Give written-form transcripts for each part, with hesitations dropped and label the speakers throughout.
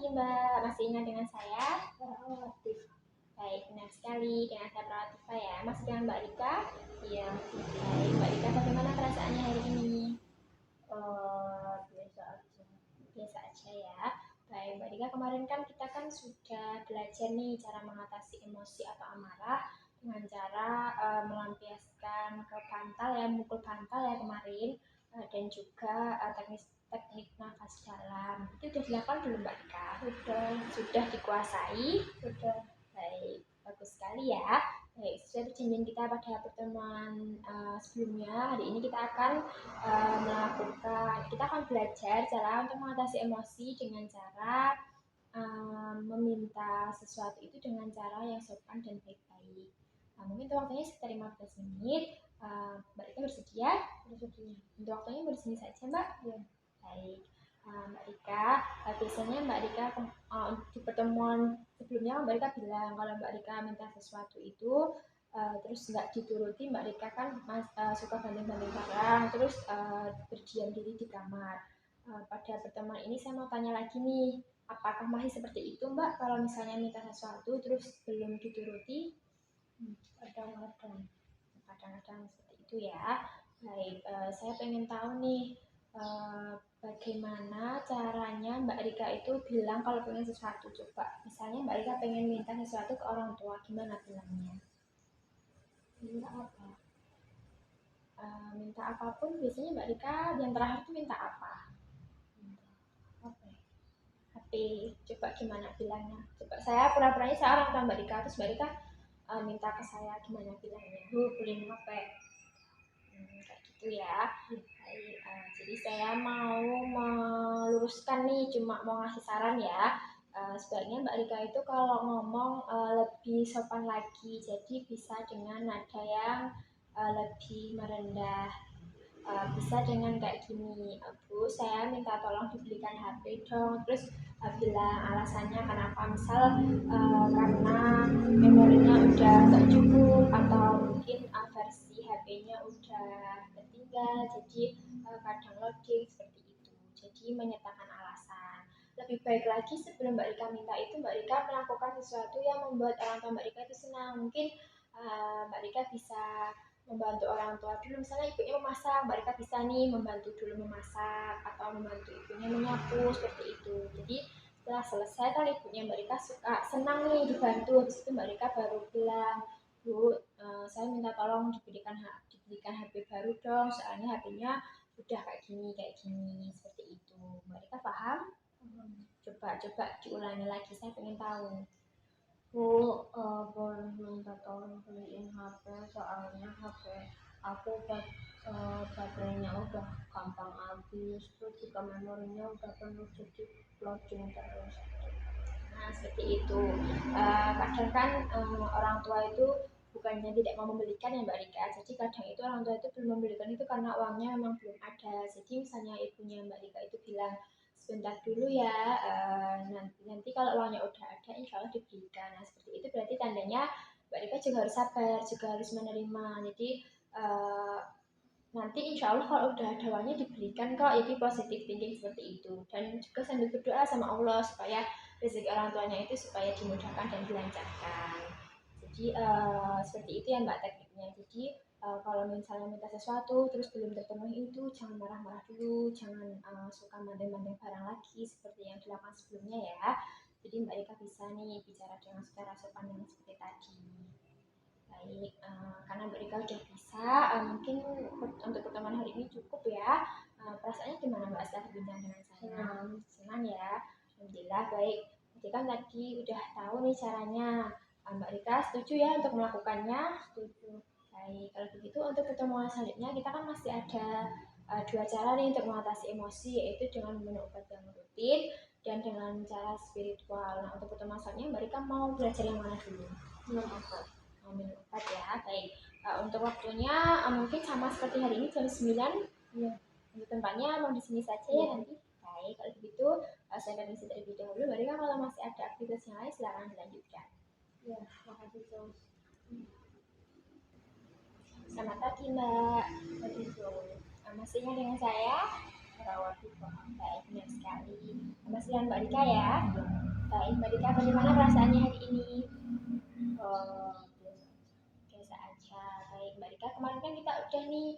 Speaker 1: pagi Mbak, masih ingat dengan saya? Baik, benar sekali dengan saya Pratifa ya. Masih dengan Mbak Rika? Iya. Baik, Mbak Rika bagaimana perasaannya hari ini?
Speaker 2: Biasa aja.
Speaker 1: Biasa aja ya. Baik, Mbak Rika, kemarin kan kita sudah belajar nih cara mengatasi emosi atau amarah dengan cara melampiaskan ke bantal ya, memukul bantal ya kemarin, dan juga teknik nafas dalam. Itu sudah dilakukan belum Mbak Rika? Sudah dikuasai? Sudah. Baik, bagus sekali ya. Baik, sesuai perjanjian kita pada pertemuan sebelumnya, hari ini kita akan belajar cara untuk mengatasi emosi dengan cara meminta sesuatu itu dengan cara yang sopan dan baik-baik. Mungkin untuk waktunya sekitar 15 menit. Mbak Rika bersedia? Bersedia. Untuk waktunya di sini saja Mbak? Ya. Baik. Mbak Rika, biasanya Mbak Rika di pertemuan sebelumnya Mbak Rika bilang kalau Mbak Rika minta sesuatu itu terus nggak dituruti, Mbak Rika kan suka banting-banting barang, terus berdiam diri di kamar. Pada pertemuan ini saya mau tanya lagi nih, apakah masih seperti itu Mbak kalau misalnya minta sesuatu terus belum dituruti? Kadang-kadang seperti itu ya. Baik, saya pengen tahu nih bagaimana caranya Mbak Rika itu bilang kalau pengen sesuatu. Coba misalnya Mbak Rika pengen minta sesuatu ke orang tua, gimana bilangnya? Minta apa? Minta apapun, biasanya Mbak Rika yang terakhir itu minta apa? HP. Coba gimana bilangnya? Coba saya pura-puranya saya orang tua Mbak Rika, terus Mbak Rika minta ke saya, gimana bilangnya? Beliin HP. Kayak gitu ya. Baik, jadi saya mau meluruskan nih, cuma mau ngasih saran ya. Sebaiknya Mbak Rika itu kalau ngomong lebih sopan lagi, jadi bisa dengan nada yang lebih merendah. Bisa dengan kayak gini, Bu, saya minta tolong dibelikan HP dong. Terus bilang alasannya kenapa, misal karena memorinya udah nggak cukup atau mungkin versi HP-nya udah tertinggal, jadi kadang loading seperti itu. Jadi menyatakan alasan. Lebih baik lagi sebelum Mbak Rika minta itu, Mbak Rika melakukan sesuatu yang membuat orang tua Mbak Rika itu senang. Mungkin Mbak Rika bisa membantu orang tua dulu, misalnya ibunya memasak, Mbak Rika bisa nih membantu dulu memasak atau membantu ibunya menyapu seperti itu. Jadi setelah selesai kan ibunya Mbak Rika senang nih dibantu, habis itu Mbak Rika baru bilang, Bu, saya minta tolong diberikan HP baru dong, soalnya HP-nya udah kayak gini seperti itu. Mbak Rika paham? Coba diulangi lagi, saya pengen tahu.
Speaker 2: Bu, boleh minta tolong beliin HP, soalnya HP aku baterainya udah gampang habis, terus juga memorinya udah penuh, jadi loading terus.
Speaker 1: Nah, seperti itu. Kadang kan orang tua itu bukannya tidak mau membelikan ya Mbak Rika, jadi kadang itu orang tua itu belum membelikan itu karena uangnya memang belum ada. Jadi misalnya ibunya Mbak Rika itu bilang sebentar dulu ya, nanti kalau uangnya udah ada insya Allah dibelikan. Nah seperti itu berarti tandanya Mbak Rika juga harus sabar, juga harus menerima. Jadi nanti insya Allah kalau udah ada uangnya dibelikan kok. Jadi positif thinking seperti itu, dan juga sambil berdoa sama Allah supaya rezeki orang tuanya itu supaya dimudahkan dan dilancarkan. Jadi seperti itu ya Mbak tekniknya. Jadi kalau misalnya minta sesuatu terus belum terpenuhi itu jangan marah-marah dulu, jangan suka mandang-mandang barang lagi seperti yang dilakukan sebelumnya ya. Jadi Mbak Rika bisa nih bicara dengan secara sopan yang seperti tadi. Baik, karena Mbak Rika udah bisa, mungkin untuk pertemuan hari ini cukup ya. Perasaannya gimana Mbak setelah berbincang dengan saya? Senang ya. Alhamdulillah baik. Jadi kan tadi udah tahu nih caranya. Mbak Rika setuju ya untuk melakukannya? Setuju. Baik, kalau begitu untuk pertemuan selanjutnya kita kan masih ada dua cara nih untuk mengatasi emosi, yaitu dengan minum obat yang rutin dan dengan cara spiritual. Nah untuk pertemuan selanjutnya Mbak Rika mau belajar yang mana dulu? Minum obat ya. Baik, untuk waktunya mungkin sama seperti hari ini jam 9 ya. Untuk tempatnya mau di sini saja ya nanti. Baik, kalau begitu saya permisi terlebih dahulu. Mbak Rika kalau masih ada aktivitas yang lain silakan dilanjutkan.
Speaker 2: Ya, makasih Sos.
Speaker 1: Selamat pagi Mbak. Masih ingat dengan saya?
Speaker 2: terawat juga.
Speaker 1: Baik, benar sekali. Masih dengan Mbak Rika ya. Baik, Mbak Rika, bagaimana perasaannya hari ini?
Speaker 2: Biasa.
Speaker 1: Biasa aja. Baik, Mbak Rika, kemarin kan kita udah nih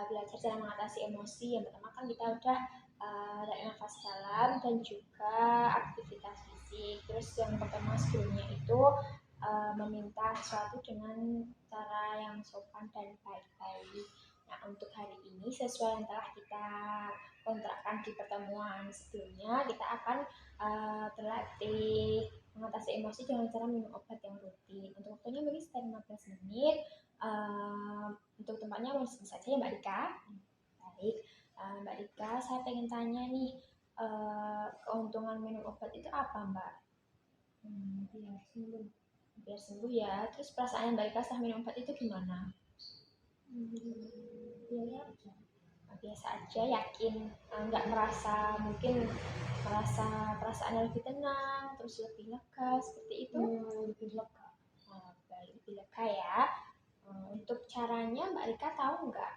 Speaker 1: belajar cara mengatasi emosi. Yang pertama kan kita udah tarik nafas dalam dan juga aktivitas fisik. Terus yang pertama sebelumnya itu meminta sesuatu dengan cara yang sopan dan baik-baik. Nah, untuk hari ini sesuai yang telah kita kontrakkan di pertemuan sebelumnya, kita akan terlatih mengatasi emosi dengan cara minum obat yang rutin. Untuk waktunya mungkin sekitar 15 menit. Untuk tempatnya langsung saja ya Mbak Rika. Baik, Mbak Rika, saya pengen tanya nih, keuntungan minum obat itu apa Mbak?
Speaker 2: Biar sembuh.
Speaker 1: Biar sembuh ya. Terus perasaan Mbak Rika setelah minum obat itu gimana?
Speaker 2: Biasa aja.
Speaker 1: Biasa aja, yakin nggak merasa, mungkin merasa perasaannya lebih tenang, terus lebih lega seperti itu?
Speaker 2: Lebih lega.
Speaker 1: Baik, lebih lega ya. Untuk caranya Mbak Rika tahu nggak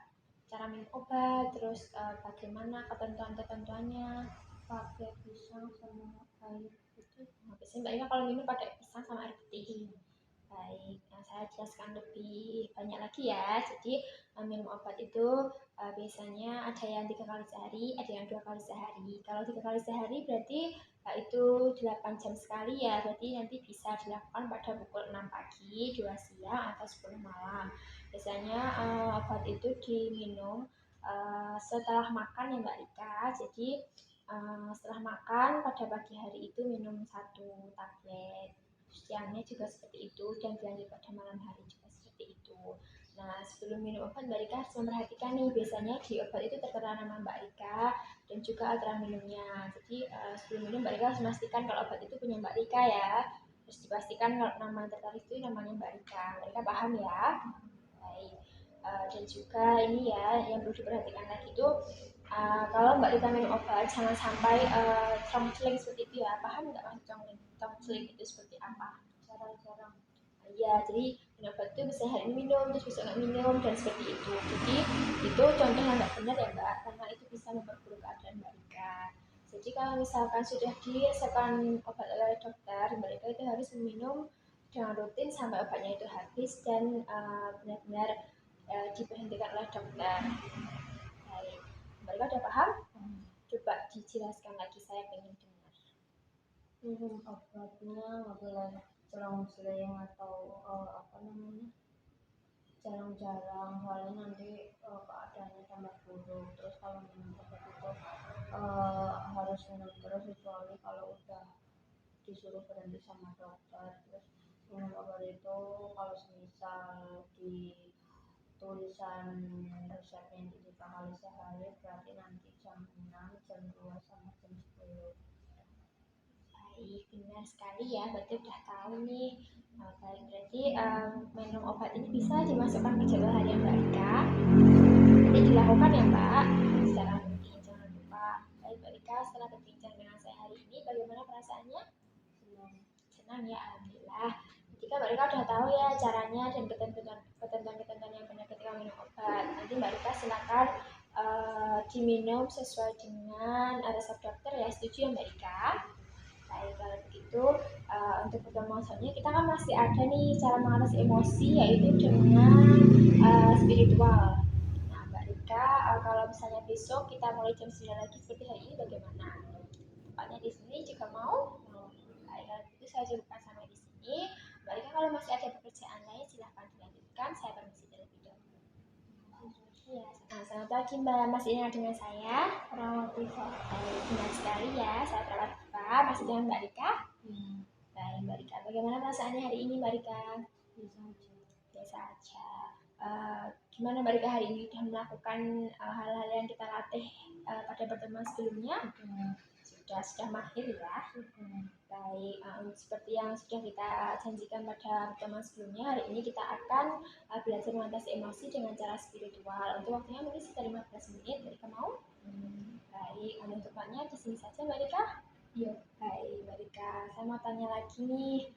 Speaker 1: cara minum obat, terus bagaimana ketentuan-ketentuannya?
Speaker 2: Pakai pisang sama air putih.
Speaker 1: Biasanya Mbak Rika kalau minum pakai pisang sama air putih. Baik, saya jelaskan lebih banyak lagi ya. Jadi minum obat itu biasanya ada yang 3 kali sehari, ada yang 2 kali sehari. Kalau 3 kali sehari berarti itu 8 jam sekali ya. Berarti nanti bisa dilakukan pada pukul 6 pagi, 2 siang, atau 10 malam. Biasanya obat itu diminum setelah makan ya Mbak Rika. Jadi setelah makan pada pagi hari itu minum 1 tablet. Siangnya juga seperti itu dan dilanjut pada malam hari juga seperti itu. Nah, sebelum minum obat Mbak Rika harus memperhatikan nih, biasanya di obat itu tertera nama Mbak Rika dan juga aturan minumnya. Jadi sebelum minum Mbak Rika harus memastikan kalau obat itu punya Mbak Rika ya. Terus dipastikan kalau nama yang tertera itu namanya Mbak Rika. Mbak Rika paham ya? Baik. Dan juga ini ya yang perlu diperhatikan lagi itu kalau Mbak Rika minum obat jangan sampai congceling seperti itu ya. Paham nggak Mas congceling itu seperti apa?
Speaker 2: Jarang-jarang.
Speaker 1: Ya, jadi minum obat itu bisa hari ini minum, terus besok nggak minum, dan seperti itu. Jadi itu contoh yang nggak benar ya Mbak, karena itu bisa memperburuk keadaan Mbak Rika. Jadi kalau misalkan sudah diresepkan obat oleh dokter, Mbak Rika itu harus meminum dengan rutin sampai obatnya itu habis dan benar-benar diberhentikan oleh dokter. Baik, Mbak Rika udah paham? Coba dijelaskan lagi, saya pengen dengar.
Speaker 2: Minum obatnya nggak boleh selang-seling atau apa namanya, jarang-jarang, soalnya nanti keadaannya tambah buruk. Terus kalau minum obat itu harus minum terus, kecuali kalau udah disuruh berhenti sama dokter. Terus minum obat itu kalau semisal di tulisan resepnya itu 3 kali sehari, berarti nanti jam 6, jam 2, sama jam 10.
Speaker 1: Baik, benar sekali ya, berarti udah tahu nih. Baik, berarti minum obat ini bisa dimasukkan ke jadwal harian Mbak Rika. Nanti dilakukan ya Mbak, secara rutin, jangan lupa. Baik Mbak Rika, setelah berbincang dengan saya hari ini, bagaimana perasaannya?
Speaker 2: Senang.
Speaker 1: Senang ya, alhamdulillah. Jika Mbak Rika udah tahu ya caranya dan ketentuan-ketentuan yang benar ketika minum obat. Nanti Mbak Rika silakan diminum sesuai dengan resep dokter ya, setuju ya Mbak Rika? Baik, kalau begitu untuk pertemuan selanjutnya kita kan masih ada nih cara mengatasi emosi yaitu dengan spiritual. Nah Mbak Rika, kalau misalnya besok kita mulai jam 9 lagi seperti hari ini bagaimana? Tempatnya di sini juga mau? Baik, kalau begitu saya cukupkan sampai di sini. Mbak Rika kalau masih ada pekerjaan lain silahkan dilanjutkan. Saya permisi terlebih dahulu. Ya, selamat pagi Mbak, masih ingat dengan saya?
Speaker 2: Perawat Rika.
Speaker 1: Benar sekali ya, saya perawat Rika. Masih dengan Mbak Rika? Baik Mbak Rika, bagaimana perasaannya hari ini Mbak Rika?
Speaker 2: Biasa aja.
Speaker 1: Biasa aja. Gimana Mbak Rika hari ini sudah melakukan hal-hal yang kita latih pada pertemuan sebelumnya? Sudah mahir ya. Baik, seperti yang sudah kita janjikan pada pertemuan sebelumnya, hari ini kita akan belajar mengatasi emosi dengan cara spiritual. Untuk waktunya mungkin sekitar 15 menit, Mbak Rika mau? Baik, untuk tempatnya di sini saja Mbak Rika?
Speaker 2: Iya.
Speaker 1: Baik Mbak Rika, saya mau tanya lagi nih,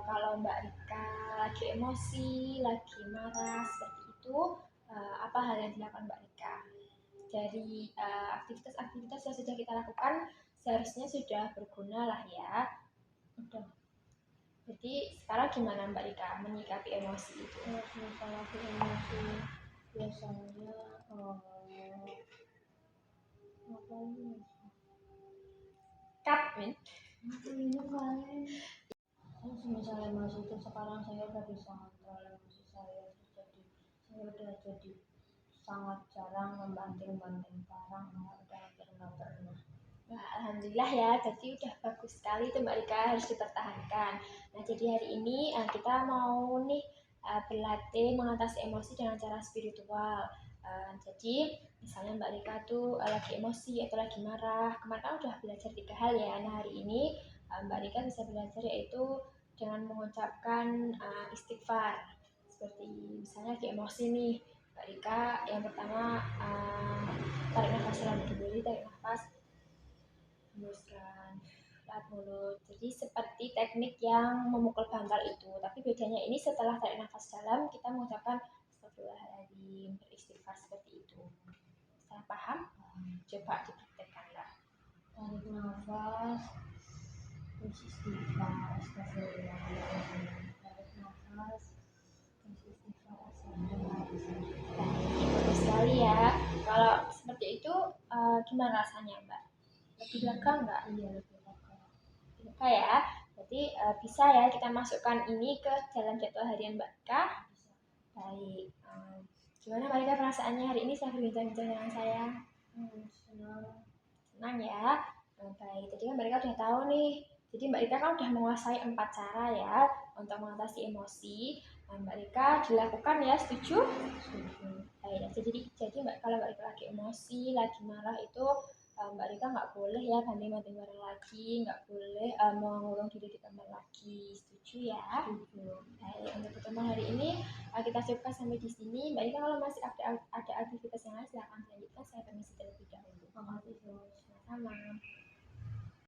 Speaker 1: kalau Mbak Rika lagi emosi, lagi marah seperti itu, apa hal yang dilakukan Mbak Rika? dari aktivitas-aktivitas yang sudah kita lakukan seharusnya sudah berguna lah ya.
Speaker 2: Udah.
Speaker 1: Jadi sekarang gimana Mbak Rika menyikapi emosi itu?
Speaker 2: Kalau aku emosi biasanya apa ini?
Speaker 1: Cut, Min.
Speaker 2: Ini kalian. Misalnya emosi itu sekarang saya udah bisa kontrol emosi saya, jadi saya udah jadi sangat jarang membanting-banting barang, udah hampir nggak pernah.
Speaker 1: Wah, alhamdulillah ya, jadi udah bagus sekali tuh Mbak Rika, harus dipertahankan. Nah, jadi hari ini kita mau nih berlatih mengatasi emosi dengan cara spiritual. Jadi misalnya Mbak Rika tuh lagi emosi atau lagi marah, kemarin kan udah belajar 3 hal ya. Nah, hari ini Mbak Rika bisa belajar yaitu dengan mengucapkan istighfar. Seperti misalnya lagi emosi nih, Mbak Rika yang pertama tarik nafas dalam dulu, tarik nafas, hembuskan lewat mulut. Jadi seperti teknik yang memukul bantal itu, tapi bedanya ini setelah tarik nafas dalam kita mengucapkan astagfirullahaladzim, beristighfar seperti itu. Saya paham? Coba dipraktekkanlah.
Speaker 2: Tarik nafas, terus istighfar, astagfirullahaladzim. Tarik nafas, terus istighfar, astagfirullahaladzim.
Speaker 1: Bagus sekali ya. Kalau seperti itu gimana rasanya Mbak? Lebih lega nggak?
Speaker 2: Iya, lebih lega.
Speaker 1: Lega ya. Jadi bisa ya kita masukkan ini ke dalam jadwal harian Mbak Ika. Baik. Gimana Mbak Ika perasaannya hari ini saya berbincang-bincang dengan saya? Senang ya. Baik, jadi kan Mbak Rika udah tahu nih. Jadi Mbak Rika kan udah menguasai 4 cara ya untuk mengatasi emosi. Mbak Rika dilakukan ya, setuju?
Speaker 2: Setuju.
Speaker 1: Baik, jadi kalau Mbak Rika lagi emosi, lagi marah itu Mbak Rika nggak boleh ya banting-banting barang lagi, nggak boleh mengurung diri di kamar lagi. Setuju ya?
Speaker 2: Setuju.
Speaker 1: Baik, untuk pertemuan hari ini kita cukupkan sampai di sini. Mbak Rika kalau masih ada aktivitas yang lain silahkan lanjutkan. Saya permisi terlebih dahulu.
Speaker 2: Makasih,
Speaker 1: Sama-sama.